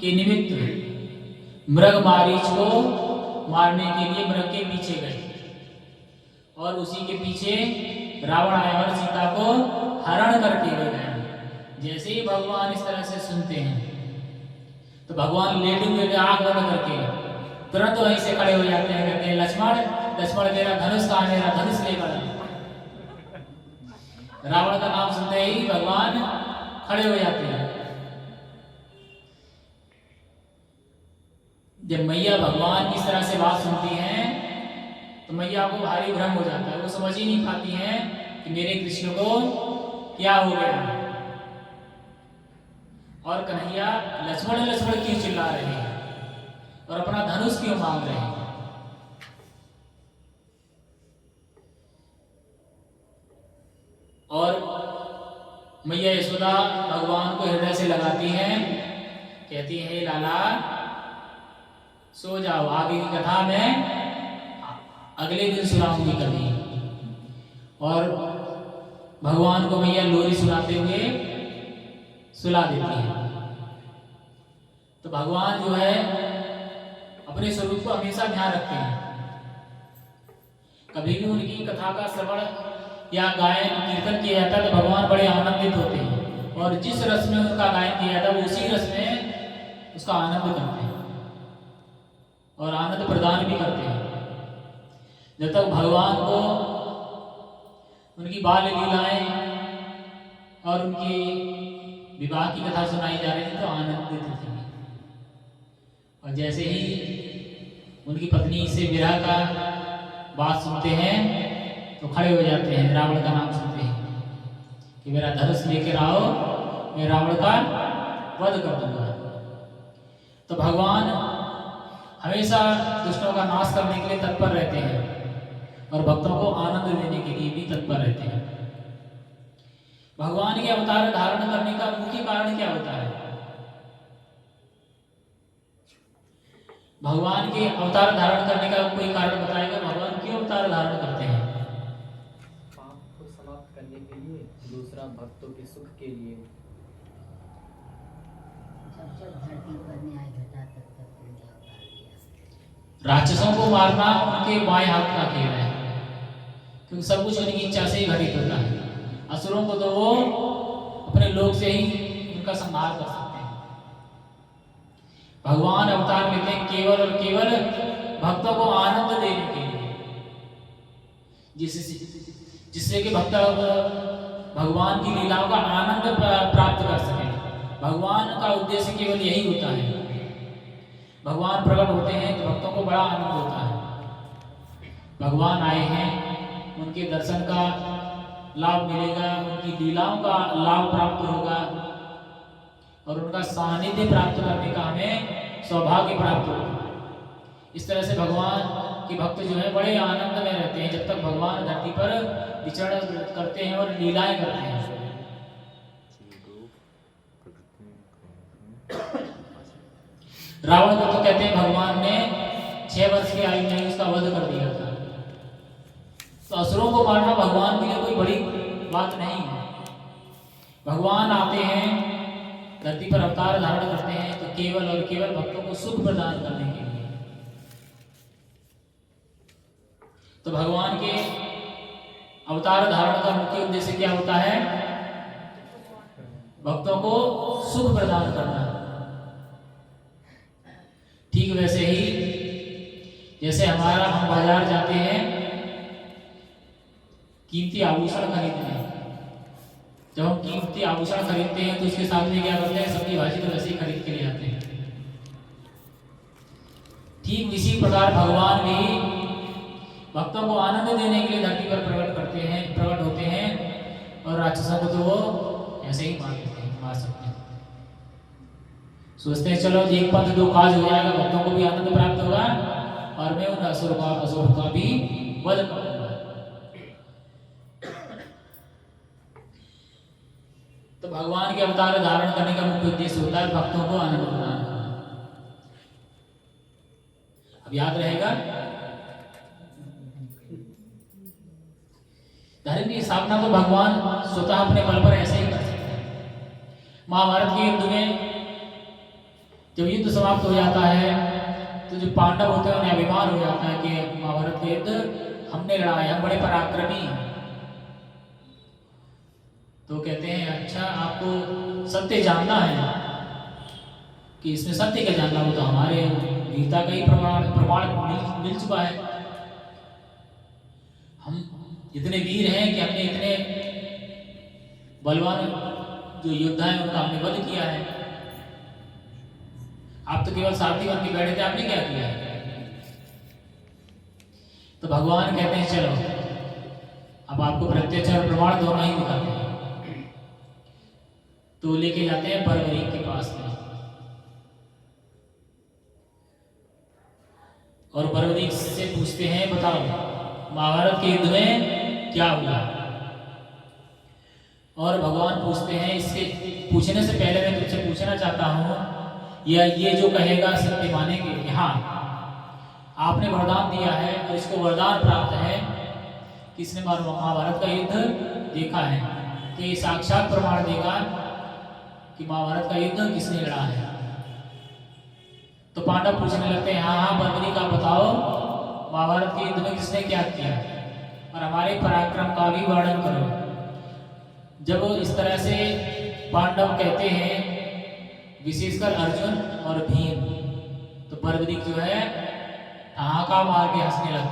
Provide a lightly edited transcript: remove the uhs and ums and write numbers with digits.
के निमित्त मृग मारीच को मारने के लिए मृग के पीछे गए और उसी के पीछे रावण आया और सीता को हरण करके ले गया। जैसे ही भगवान इस तरह से सुनते हैं तो भगवान लेटे हुए आंख बंद करके तुरंत वहीं से खड़े हो जाते हैं, कहते हैं लक्ष्मण लक्ष्मण मेरा धनुष कहाँ, मेरा धनुष लेकर। रावण का नाम सुनते ही भगवान खड़े हो जाते हैं। जब मैया भगवान की इस तरह से बात सुनती हैं तो मैया को भारी भ्रम हो जाता है, वो समझ ही नहीं पाती हैं कि मेरे कृष्ण को क्या हो गया और कन्हैया लक्ष्मण लक्ष्मण क्यों चिल्ला रहे हैं और अपना धनुष क्यों मांग रहे हैं। और मैया यशोदा भगवान को हृदय से लगाती हैं, कहती है लाला सो जाओ, आगे की कथा मैं अगले दिन सुनाऊंगी कभी। और भगवान को मैया लोरी सुनाते हुए सुला देती है। तो भगवान जो है अपने स्वरूप को हमेशा ध्यान रखते हैं। कभी भी उनकी कथा का श्रवण या गायन कीर्तन किया जाता है तो भगवान बड़े आनंदित होते हैं और जिस रस में उनका गायन किया जाता है वो उसी रस में उसका आनंद करते हैं और आनंद प्रदान भी करते हैं। जब तक भगवान को उनकी बाल लीलाएं और उनकी विवाह की कथा सुनाई जा रही थी तो आनंदित थी और जैसे ही उनकी पत्नी से विरह का बात सुनते हैं तो खड़े हो जाते हैं। रावण का नाम सुनते हैं कि मेरा धनुष लेकर आओ, मैं रावण का वध कर दूंगा। तो भगवान हमेशा दुष्टों का नाश करने के लिए तत्पर रहते हैं और भक्तों को आनंद देने के लिए भी तत्पर रहते हैं। भगवान के अवतार धारण करने का मुख्य कारण क्या होता है? भगवान के अवतार धारण करने का कोई कारण बताएगा? भगवान क्यों अवतार धारण करते हैं? पाप को समाप्त करने के लिए, दूसरा भक्तों के सुख के लिए। जब धरती पर न्याय घटा तब तक उनके अवतार किया। राक्षसों को मारना उनके बाएं हाथ का खेल है क्योंकि सब कुछ उनकी इच्छा से ही घटित होता है। असुरों को तो वो अपने लोक से ही उनका संहार कर सकते हैं। भगवान अवतार लेते हैं केवल और केवल भक्तों को आनंद देने के लिए, जिससे कि भक्त भगवान की लीलाओं का आनंद प्राप्त कर सके। भगवान का उद्देश्य केवल यही होता है। भगवान प्रकट होते हैं तो भक्तों को बड़ा आनंद होता है। भगवान आए हैं, उनके दर्शन का लाभ मिलेगा, उनकी लीलाओं का लाभ प्राप्त होगा और उनका सानिध्य प्राप्त करने का हमें सौभाग्य प्राप्त होगा। इस तरह से भगवान के भक्त जो है बड़े आनंद में रहते हैं जब तक भगवान धरती पर विचरण करते हैं और लीलाएं करते हैं। रावण को तो कहते हैं भगवान ने 6 वर्ष की आयु में उसका वध कर दिया था। तो असुरों को मारना भगवान के लिए कोई बड़ी बात नहीं है। भगवान आते हैं धरती पर अवतार धारण करते हैं तो केवल और केवल भक्तों को सुख प्रदान करने के लिए। तो भगवान के अवतार धारण का मुख्य उद्देश्य क्या होता है? भक्तों को सुख प्रदान करना। ठीक वैसे ही जैसे हम बाजार जाते हैं कीमती आभूषण खरीदने, जब हम कीमती आभूषण खरीदते हैं तो उसके साथ में क्या करते हैं? सब्जी भाजी तो वैसे ही खरीद के ले आते हैं। ठीक इसी प्रकार भगवान भी भक्तों को आनंद देने के लिए धरती पर प्रकट होते हैं और राक्षसों को तो वो ऐसे ही मार देते हैं, मार सकते हैं। सोचते हैं चलो एक पंथ दो काज हो जाएगा, भक्तों को भी आनंद प्राप्त होगा और मैं उन असुर का भी वध करूंगा। तो भगवान के अवतार धारण करने का मुख्य उद्देश्य होता है भक्तों को आनंद प्रदान करना। अब याद रहेगा, धर्म की स्थापना तो भगवान स्वतः अपने बल पर ऐसे ही कर सकते हैं। महाभारत के युद्ध में जब युद्ध समाप्त हो जाता है तो जो पांडव होते हैं उन्हें अभिमान हो जाता है कि महाभारत का युद्ध हमने लड़ा है, हम बड़े पराक्रमी हैं। तो कहते हैं अच्छा आपको सत्य जानना है कि इसमें सत्य क्या जानना, वो तो हमारे गीता का ही प्रमाण मिल चुका है। हम इतने वीर हैं कि हमने इतने बलवान जो योद्धा हैं उनका हमने वध किया है। आप तो केवल सारथी बन के बैठे थे, आपने क्या किया है? तो भगवान कहते हैं चलो अब आपको प्रत्यक्ष और प्रमाण दोनों ही दिखाते हैं। तो लेके जाते हैं बर्बरीक के पास में, और बर्बरीक से पूछते हैं बताओ महाभारत के युद्ध में क्या हुआ। और भगवान पूछते हैं, इससे पूछने से पहले मैं तुझसे पूछना चाहता हूँ, या ये जो कहेगा सत्य मानेंगे कि हाँ आपने वरदान दिया है और इसको वरदान प्राप्त है कि इसने महाभारत का युद्ध देखा है, तो ये साक्षात प्रमाण देगा कि महाभारत का युद्ध किसने लड़ा है। तो पांडव पूछने लगते हैं हाँ हाँ बर्बरीक आप बताओ महाभारत के युद्ध में किसने क्या किया और हमारे पराक्रम का भी वर्णन करो। जब इस तरह से पांडव कहते हैं, विशेषकर अर्जुन और भीम, तो बर्बरीक जो है ठहाका मार के हंसने लगते हैं।